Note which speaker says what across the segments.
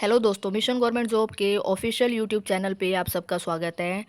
Speaker 1: Hello दोस्तों, mission government job के official YouTube channel पे आप सबका स्वागत है।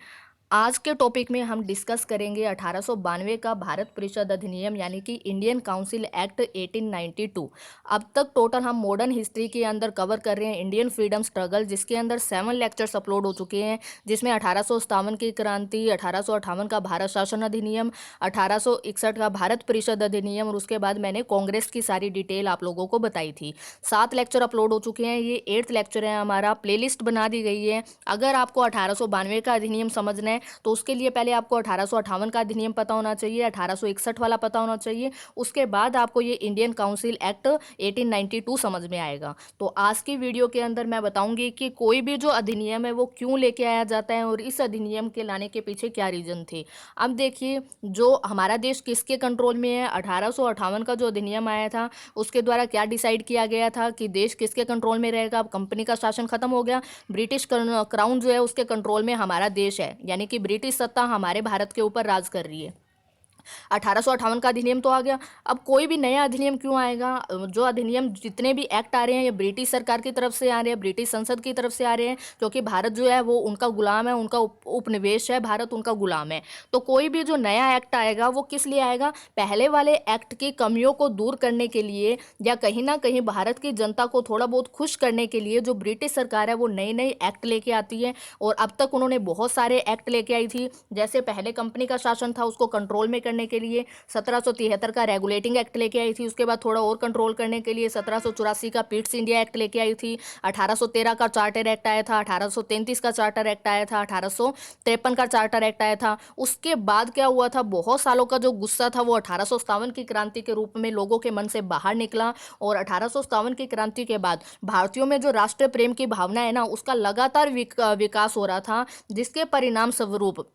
Speaker 1: आज के टॉपिक में हम डिस्कस करेंगे 1892 का भारत परिषद अधिनियम यानी कि इंडियन काउंसिल एक्ट 1892। अब तक टोटल हम मॉडर्न हिस्ट्री के अंदर कवर कर रहे हैं इंडियन फ्रीडम स्ट्रगल, जिसके अंदर 7 लेक्चर्स अपलोड हो चुके हैं, जिसमें 1857 की क्रांति, 1858 का भारत शासन अधिनियम, 1861 का भारत परिषद अधिनियम और उसके बाद मैंने कांग्रेस की सारी डिटेल आप लोगों को बताई थी। 7 लेक्चर अपलोड हो चुके हैं, ये 8th लेक्चर है हमारा। प्लेलिस्ट बना दी गई है। अगर आपको 1892 का अधिनियम समझना है तो उसके लिए पहले आपको 1858 का अधिनियम पता होना चाहिए, 1861 वाला पता होना चाहिए, उसके बाद आपको ये इंडियन काउंसिल एक्ट 1892 समझ में आएगा। तो आज की वीडियो के अंदर मैं बताऊंगी कि कोई भी जो अधिनियम है वो क्यों लेके आया जाता है और इस अधिनियम के लाने के पीछे क्या रीजन थे। अब देखिए, जो हमारा देश किसके कंट्रोल में है, 1858 का जो अधिनियम आया था उसके द्वारा क्या डिसाइड किया गया था कि देश किसके कंट्रोल में रहेगा। अब कंपनी का शासन खत्म हो गया, ब्रिटिश क्राउन जो है उसके कंट्रोल में हमारा देश है, यानी कि ब्रिटिश सत्ता हमारे भारत के ऊपर राज कर रही है। 1858 का अधिनियम तो आ गया। अब कोई भी नया अधिनियम क्यों आएगा? जो अधिनियम जितने भी एक्ट आ रहे हैं ये ब्रिटिश सरकार की तरफ से आ रहे हैं, ब्रिटिश संसद की तरफ से आ रहे हैं, क्योंकि भारत जो है वो उनका गुलाम है, उनका उपनिवेश है, भारत उनका गुलाम है। तो कोई भी जो नया एक्ट आएगा वो किस लिए आएगा? पहले वाले एक्ट की कमियों को दूर करने के लिए, या कहीं ना कहीं भारत की जनता को थोड़ा बहुत खुश करने के लिए जो ब्रिटिश सरकार है वो नई नई एक्ट लेके आती है। और अब तक उन्होंने बहुत सारे एक्ट लेके आई थी। जैसे पहले कंपनी का शासन था, उसको कंट्रोल में करने के लिए 1773 का रेगुलेटिंग एक्ट लेके आई थी। उसके बाद थोड़ा और कंट्रोल करने के लिए 1784 का पिट्स इंडिया एक्ट लेके आई थी। 1813 का चार्टर एक्ट आया था, 1833 का चार्टर एक्ट आया था, 1853 का चार्टर एक्ट आया था। उसके बाद क्या हुआ था, बहुत सालों का जो गुस्सा था वो 1857 की क्रांति के रूप में लोगों के मन से बाहर निकला। और 1857 की क्रांति के बाद भारतीयों में जो राष्ट्र प्रेम की भावना है ना, उसका लगातार विकास हो रहा था, जिसके परिणाम स्वरूप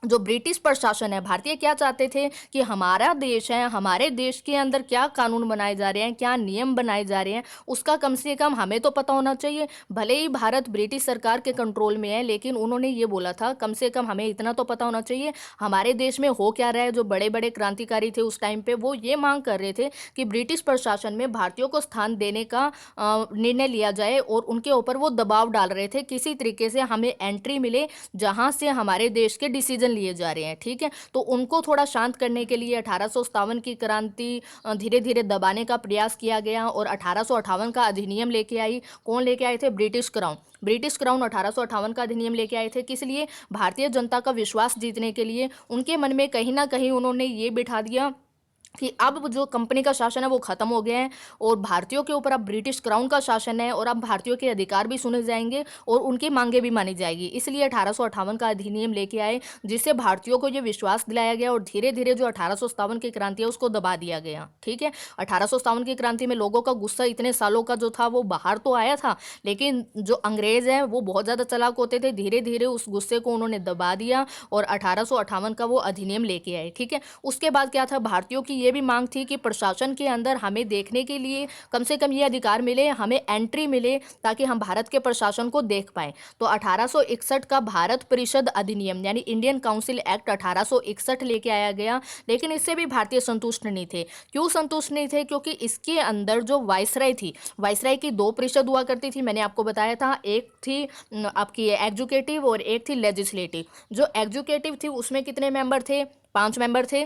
Speaker 1: जो ब्रिटिश प्रशासन है, भारतीय क्या चाहते थे कि हमारा देश है, हमारे देश के अंदर क्या कानून बनाए जा रहे हैं, क्या नियम बनाए जा रहे हैं, उसका कम से कम हमें तो पता होना चाहिए। भले ही भारत ब्रिटिश सरकार के कंट्रोल में है, लेकिन उन्होंने ये बोला था कम से कम हमें इतना तो पता होना चाहिए हमारे देश में हो क्या रहा है। जो बड़े बड़े क्रांतिकारी थे उस टाइम पे वो ये मांग कर रहे थे कि ब्रिटिश प्रशासन में भारतीयों को स्थान देने का निर्णय लिया जाए, और उनके ऊपर वो दबाव डाल रहे थे किसी तरीके से हमें एंट्री मिले जहां से हमारे देश के डिसीजन लिए जा रहे हैं। ठीक है, तो उनको थोड़ा शांत करने के लिए 1857 की क्रांति धीरे धीरे दबाने का प्रयास किया गया और 1858 का अधिनियम लेके आई। कौन लेके आए थे? British crown. ब्रिटिश क्राउन 1858 का अधिनियम लेके आए थे। किस लिए? भारतीय जनता का विश्वास जीतने के लिए। उनके मन में कहीं ना कहीं उन्होंने ये बिठा दिया कि अब जो कंपनी का शासन है वो खत्म हो गया है और भारतीयों के ऊपर अब ब्रिटिश क्राउन का शासन है, और अब भारतीयों के अधिकार भी सुने जाएंगे और उनकी मांगे भी मानी जाएगी। इसलिए 1858 का अधिनियम लेके आए, जिससे भारतीयों को ये विश्वास दिलाया गया और धीरे धीरे जो 1857 की क्रांति है उसको दबा दिया गया। ठीक है, 1857 की क्रांति में लोगों का गुस्सा इतने सालों का जो था वो बाहर तो आया था, लेकिन जो अंग्रेज हैं वो बहुत ज़्यादा चालाक होते थे। धीरे धीरे उस गुस्से को उन्होंने दबा दिया और 1858 का वो अधिनियम लेके आए। ठीक है, उसके बाद क्या था, भारतीयों की ये भी मांग थी कि प्रशासन के अंदर हमें देखने के लिए कम से कम ये अधिकार मिले, हमें एंट्री मिले, ताकि हम भारत के प्रशासन को देख पाएं। तो 1861 का भारत परिषद अधिनियम यानी इंडियन काउंसिल एक्ट 1861 लेके आया गया। लेकिन इससे भी भारतीय संतुष्ट नहीं थे। क्यों संतुष्ट नहीं थे? क्योंकि इसके अंदर जो वायसराय थी, वायसराय की 2 परिषद हुआ करती थी, मैंने आपको बताया था। एक थी आपकी एग्जीक्यूटिव और एक थी लेजिस्लेटिव। जो एग्जीक्यूटिव थी उसमें कितने मेंबर थे? 5 मेंबर थे।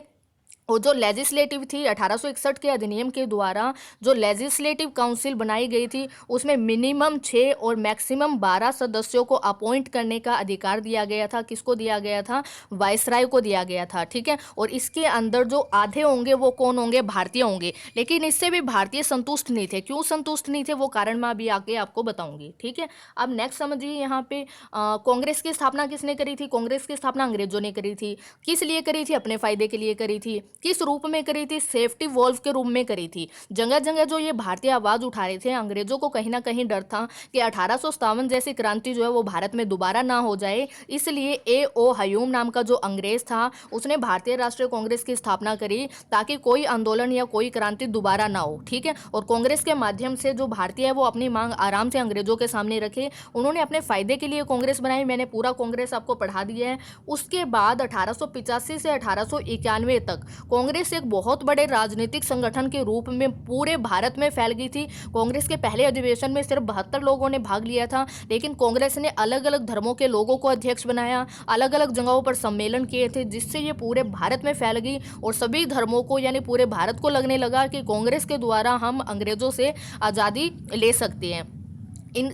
Speaker 1: और जो लेजिस्लेटिव थी 1861 के अधिनियम के द्वारा जो लेजिस्लेटिव काउंसिल बनाई गई थी उसमें मिनिमम 6 और मैक्सिमम 12 सदस्यों को अपॉइंट करने का अधिकार दिया गया था। किसको दिया गया था? वायसराय को दिया गया था। ठीक है, और इसके अंदर जो आधे होंगे वो कौन होंगे? भारतीय होंगे। लेकिन इससे भी भारतीय संतुष्ट नहीं थे। क्यों संतुष्ट नहीं थे वो कारण मैं अभी आगे आपको बताऊंगी। ठीक है, अब नेक्स्ट समझिए यहाँ पे कांग्रेस की स्थापना किसने करी थी? कांग्रेस की स्थापना अंग्रेजों ने करी थी। किस लिए करी थी? अपने फायदे के लिए करी थी। किस रूप में करी थी? सेफ्टी वॉल्व के रूप में करी थी। जगह जगह जो ये भारतीय आवाज उठा रहे थे, अंग्रेजों को कहीं ना कहीं डर था कि 1857 जैसी क्रांति जो है वो भारत में दोबारा ना हो जाए। इसलिए ए ओ हयूम नाम का जो अंग्रेज था उसने भारतीय राष्ट्रीय कांग्रेस की स्थापना करी, ताकि कोई आंदोलन या कोई क्रांति दोबारा ना हो। ठीक है, और कांग्रेस के माध्यम से जो भारतीय है वो अपनी मांग आराम से अंग्रेजों के सामने रखे। उन्होंने अपने फायदे के लिए कांग्रेस बनाई। मैंने पूरा कांग्रेस आपको पढ़ा दिया है। उसके बाद 1885 से 1891 तक कांग्रेस एक बहुत बड़े राजनीतिक संगठन के रूप में पूरे भारत में फैल गई थी। कांग्रेस के पहले अधिवेशन में सिर्फ 72 लोगों ने भाग लिया था, लेकिन कांग्रेस ने अलग अलग धर्मों के लोगों को अध्यक्ष बनाया, अलग अलग जगहों पर सम्मेलन किए थे, जिससे ये पूरे भारत में फैल गई और सभी धर्मों को यानी पूरे भारत को लगने लगा कि कांग्रेस के द्वारा हम अंग्रेजों से आज़ादी ले सकते हैं।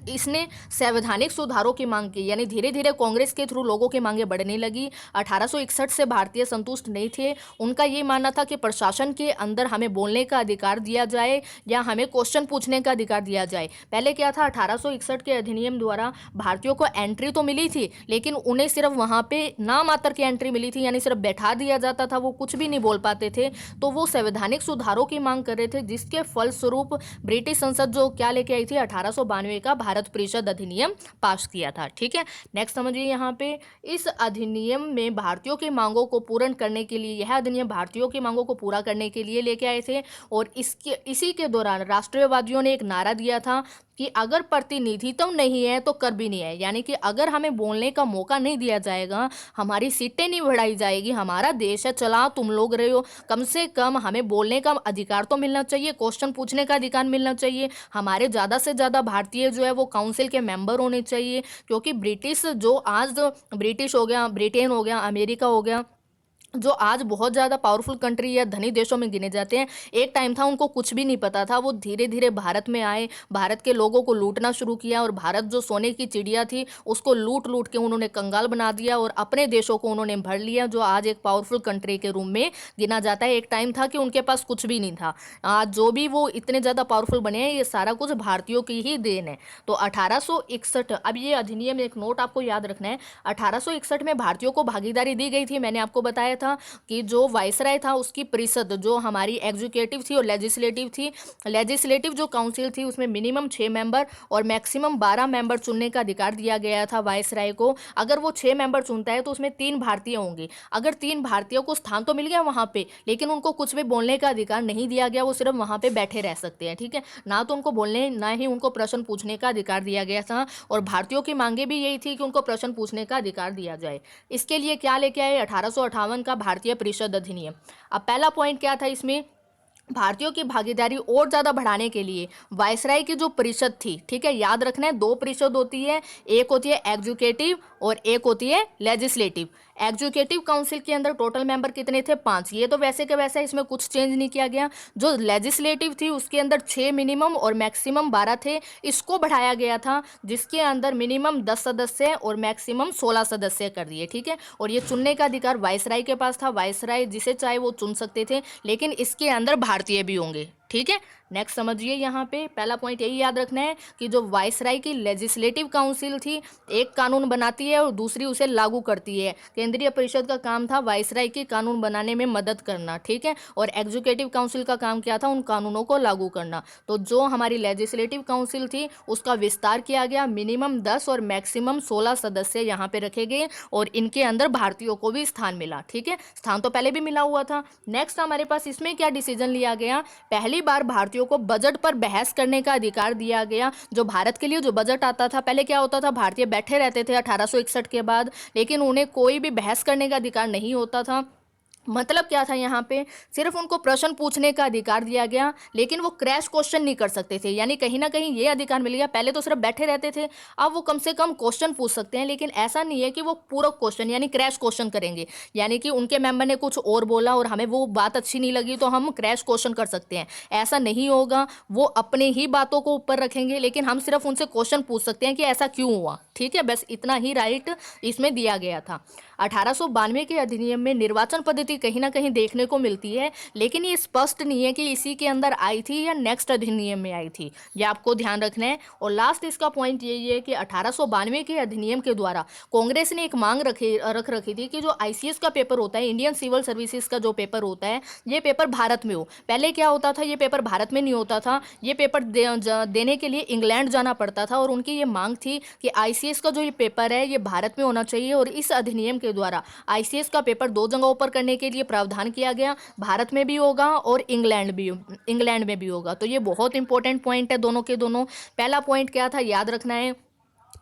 Speaker 1: इसने संवैधानिक सुधारों की मांग की, यानी धीरे धीरे कांग्रेस के थ्रू लोगों की मांगें बढ़ने लगी। 1861 से भारतीय संतुष्ट नहीं थे। उनका ये मानना था कि प्रशासन के अंदर हमें बोलने का अधिकार दिया जाए या हमें क्वेश्चन पूछने का अधिकार दिया जाए। पहले क्या था, 1861 के अधिनियम द्वारा भारतीयों को एंट्री तो मिली थी, लेकिन उन्हें सिर्फ वहाँ पे नाम मात्र की एंट्री मिली थी, यानी सिर्फ बैठा दिया जाता था, वो कुछ भी नहीं बोल पाते थे। तो वो संवैधानिक सुधारों की मांग कर रहे थे, जिसके फलस्वरूप ब्रिटिश संसद जो क्या लेके आई थी, 1892 का भारत परिषद अधिनियम पास किया था। ठीक है, नेक्स्ट समझिए यहाँ पे, इस अधिनियम में भारतीयों की मांगों को पूर्ण करने के लिए, यह अधिनियम भारतीयों की मांगों को पूरा करने के लिए लेके आए थे। और इसी के दौरान राष्ट्रीयवादियों ने एक नारा दिया था कि अगर प्रतिनिधित्व नहीं है तो कर भी नहीं है, यानी कि अगर हमें बोलने का मौका नहीं दिया जाएगा, हमारी सीटें नहीं बढ़ाई जाएगी, हमारा देश है, चला तुम लोग रहे हो, कम से कम हमें बोलने का अधिकार तो मिलना चाहिए, क्वेश्चन पूछने का अधिकार मिलना चाहिए, हमारे ज़्यादा से ज़्यादा भारतीय जो है वो काउंसिल के मेंबर होने चाहिए। क्योंकि ब्रिटिश जो आज ब्रिटिश हो गया, ब्रिटेन हो गया, अमेरिका हो गया, जो आज बहुत ज़्यादा पावरफुल कंट्री या धनी देशों में गिने जाते हैं, एक टाइम था उनको कुछ भी नहीं पता था, वो धीरे धीरे भारत में आए, भारत के लोगों को लूटना शुरू किया और भारत जो सोने की चिड़िया थी उसको लूट लूट के उन्होंने कंगाल बना दिया और अपने देशों को उन्होंने भर लिया, जो आज एक पावरफुल कंट्री के रूप में गिना जाता है। एक टाइम था कि उनके पास कुछ भी नहीं था, आज जो भी वो इतने ज़्यादा पावरफुल बने हैं, ये सारा कुछ भारतीयों की ही देन है। तो 1861, अब ये अधिनियम, एक नोट आपको याद रखना है, 1861 में भारतीयों को भागीदारी दी गई थी। मैंने आपको बताया था कि जो वायसराय था उसकी परिषद, जो हमारी एग्जीक्यूटिव थी और लेजिस्लेटिव थी, लेजिस्लेटिव जो काउंसिल थी उसमें मिनिमम 6 मेंबर और मैक्सिमम 12 मेंबर चुनने का अधिकार दिया गया था वायसराय को। अगर वो 6 मेंबर चुनता है तो उसमें 3 भारतीय होंगे। अगर 3 भारतीयों को स्थान तो मिल गया वहाँ पे, लेकिन उनको कुछ भी बोलने का अधिकार नहीं दिया गया, वो सिर्फ वहाँ पे बैठे रह सकते हैं। ठीक है, ना तो उनको बोलने, ना ही उनको प्रश्न पूछने का अधिकार दिया गया था। और भारतीयों की मांगे भी यही थी कि उनको प्रश्न पूछने का अधिकार दिया जाए। इसके लिए क्या लेके आए, 1858 का भारतीय परिषद अधिनियम। अब पहला पॉइंट क्या था इसमें, भारतीयों की भागीदारी और ज़्यादा बढ़ाने के लिए वायसराय की जो परिषद थी, ठीक है, याद रखना है, 2 परिषद होती है, एक होती है एग्जीक्यूटिव और एक होती है लेजिस्लेटिव। एग्जीक्यूटिव काउंसिल के अंदर टोटल मेंबर कितने थे, 5, ये तो वैसे के वैसे, इसमें कुछ चेंज नहीं किया गया। जो लेजिस्लेटिव थी उसके अंदर 6 मिनिमम और मैक्सिमम 12 थे, इसको बढ़ाया गया था, जिसके अंदर मिनिमम 10 सदस्य और मैक्सिमम 16 सदस्य कर दिए। ठीक है, और ये चुनने का अधिकार वायसराय के पास था, वायसराय जिसे चाहे वो चुन सकते थे, लेकिन इसके अंदर भारतीय भी होंगे। ठीक है, नेक्स्ट समझिए, यहाँ पे पहला पॉइंट यही याद रखना है कि जो वायसराय की लेजिस्लेटिव काउंसिल थी, एक कानून बनाती है और दूसरी उसे लागू करती है। केंद्रीय परिषद का काम था वायसराय की कानून बनाने में मदद करना। ठीक है, और एग्जीक्यूटिव काउंसिल का काम क्या था, उन कानूनों को लागू करना। तो जो हमारी लेजिस्लेटिव काउंसिल थी उसका विस्तार किया गया, मिनिमम 10 और मैक्सिमम 16 सदस्य यहाँ पे रखे गए और इनके अंदर भारतीयों को भी स्थान मिला। ठीक है, स्थान तो पहले भी मिला हुआ था। नेक्स्ट हमारे पास इसमें क्या डिसीजन लिया गया, पहली बार भारतीयों को बजट पर बहस करने का अधिकार दिया गया। जो भारत के लिए जो बजट आता था, पहले क्या होता था, भारतीय बैठे रहते थे 1861 के बाद, लेकिन उन्हें कोई भी बहस करने का अधिकार नहीं होता था। मतलब क्या था, यहाँ पे सिर्फ उनको प्रश्न पूछने का अधिकार दिया गया, लेकिन वो क्रैश क्वेश्चन नहीं कर सकते थे, यानी कहीं ना कहीं ये अधिकार मिल गया। पहले तो सिर्फ बैठे रहते थे, अब वो कम से कम क्वेश्चन पूछ सकते हैं, लेकिन ऐसा नहीं है कि वो पूरा क्वेश्चन यानी क्रैश क्वेश्चन करेंगे, यानी कि उनके मेंबर ने कुछ और बोला और हमें वो बात अच्छी नहीं लगी तो हम क्रैश क्वेश्चन कर सकते हैं, ऐसा नहीं होगा। वो अपने ही बातों को ऊपर रखेंगे, लेकिन हम सिर्फ उनसे क्वेश्चन पूछ सकते हैं कि ऐसा क्यों हुआ। ठीक है, बस इतना ही राइट इसमें दिया गया था। 1892 के अधिनियम में निर्वाचन पद्धति कहीं ना कहीं देखने को मिलती है, लेकिन ये स्पष्ट नहीं है कि इसी के अंदर आई थी या नेक्स्ट अधिनियम में आई थी, ये आपको ध्यान रखना है। और लास्ट इसका पॉइंट यही है कि 1892 के अधिनियम के द्वारा कांग्रेस ने एक मांग रख रखी थी कि जो आईसीएस का पेपर होता है, इंडियन सिविल सर्विसेज का जो पेपर होता है, ये पेपर भारत में हो। पहले क्या होता था, ये पेपर भारत में नहीं होता था, ये पेपर देने के लिए इंग्लैंड जाना पड़ता था, और उनकी ये मांग थी कि आईसीएस का जो ये पेपर है ये भारत में होना चाहिए। और इस अधिनियम के द्वारा आईसीएस का पेपर 2 जगहों पर करने के लिए प्रावधान किया गया, भारत में भी होगा और इंग्लैंड में भी होगा। तो ये बहुत इंपॉर्टेंट पॉइंट है दोनों के दोनों। पहला पॉइंट क्या था, याद रखना है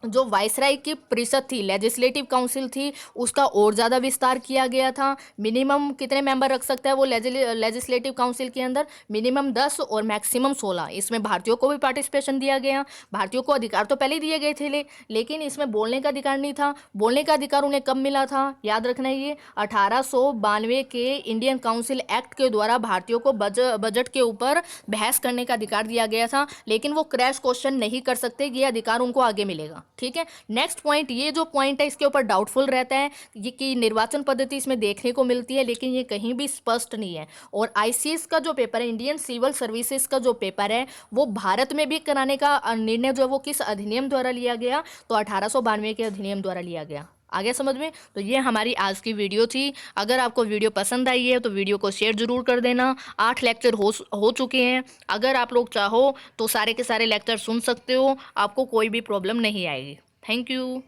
Speaker 1: जो वायसराय की परिषद थी, लेजिस्लेटिव काउंसिल थी, उसका और ज़्यादा विस्तार किया गया था। मिनिमम कितने मेंबर रख सकता है वो लेजिस्लेटिव काउंसिल के अंदर? मिनिमम 10 और मैक्सिमम 16। इसमें भारतीयों को भी पार्टिसिपेशन दिया गया। भारतीयों को अधिकार तो पहले ही दिए गए थे, लेकिन इसमें बोलने का अधिकार नहीं था। बोलने का अधिकार उन्हें कब मिला था? याद रखना है ये 1892 के इंडियन काउंसिल एक्ट के द्वारा भारतीयों को बजट के ऊपर बहस करने का अधिकार दिया गया था, लेकिन वो क्रैश क्वेश्चन नहीं कर सकते। ये अधिकार उनको आगे मिलेगा। ठीक है, नेक्स्ट पॉइंट, ये जो पॉइंट है इसके ऊपर डाउटफुल रहता है ये कि निर्वाचन पद्धति इसमें देखने को मिलती है, लेकिन ये कहीं भी स्पष्ट नहीं है। और आईसीएस का जो पेपर है, इंडियन सिविल सर्विसेज का जो पेपर है, वो भारत में भी कराने का निर्णय जो है वो किस अधिनियम द्वारा लिया गया? तो 1892 के अधिनियम द्वारा लिया गया। आ गया समझ में? तो ये हमारी आज की वीडियो थी। अगर आपको वीडियो पसंद आई है तो वीडियो को शेयर जरूर कर देना। 8 लेक्चर हो चुके हैं। अगर आप लोग चाहो तो सारे के सारे लेक्चर सुन सकते हो, आपको कोई भी प्रॉब्लम नहीं आएगी। Thank you.